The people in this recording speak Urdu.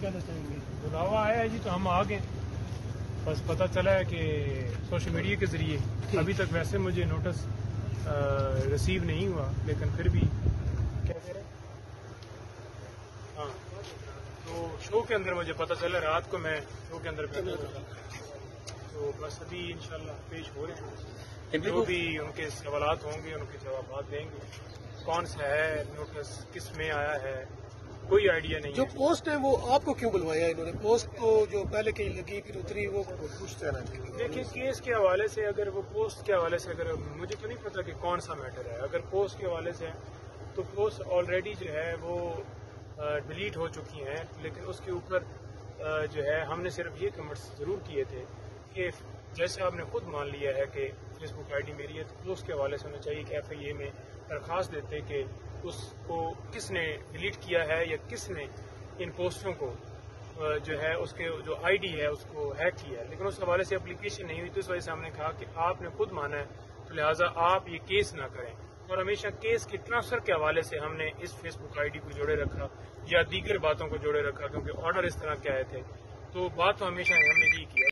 کہنا چاہیں گے؟ بلاوا آیا ہے جی تو ہم آ گئے، بس پتہ چلا ہے کہ سوشل میڈیا کے ذریعے ابھی تک ویسے مجھے نوٹس ریسیو نہیں ہوا، لیکن پھر بھی کیا کہہ رہے ہیں؟ ہاں تو شو کے اندر مجھے پتہ چلا، رات کو میں شو کے اندر بیٹھا ہوا تھا، تو بس ابھی انشاءاللہ پیش ہو رہے ہیں، جو بھی ان کے سوالات ہوں گے ان کے جوابات دیں گے، کون سا ہے نوٹس، کس میں آیا ہے، کوئی آئیڈیا نہیں جو ہے۔ پوسٹ ہے وہ آپ کو کیوں بلوایا انہوں نے؟ پوسٹ تو جو پہلے کہیں لگی پھر اتری، وہ پوچھتے ہیں دیکھیں کیس کے حوالے سے، اگر وہ پوسٹ کے حوالے سے، اگر مجھے تو نہیں پتا کہ کون سا میٹر ہے، اگر پوسٹ کے حوالے سے ہے تو پوسٹ آلریڈی جو ہے وہ ڈیلیٹ ہو چکی ہیں، لیکن اس کے اوپر جو ہے ہم نے صرف یہ کمنٹس ضرور کیے تھے کہ جیسے آپ نے خود مان لیا ہے کہ فیس بک آئی ڈی میری ہے، تو پوسٹ کے حوالے سے ہونا چاہیے کہ ایف آئی اے میں درخواست دیتے کہ اس کو کس نے ڈیلیٹ کیا ہے یا کس نے ان پوسٹوں کو جو ہے اس کے جو آئی ڈی ہے اس کو ہیک کیا ہے، لیکن اس حوالے سے اپلیکیشن نہیں ہوئی، تو اس وجہ سے ہم نے کہا کہ آپ نے خود مانا ہے تو لہٰذا آپ یہ کیس نہ کریں، اور ہمیشہ کیس کے ٹرانسفر کے حوالے سے ہم نے اس فیس بک آئی ڈی کو جوڑے رکھا یا دیگر باتوں کو جوڑے رکھا، کیونکہ آرڈر اس طرح کے آئے تھے، تو بات تو ہمیشہ ہم نے یہی کیا۔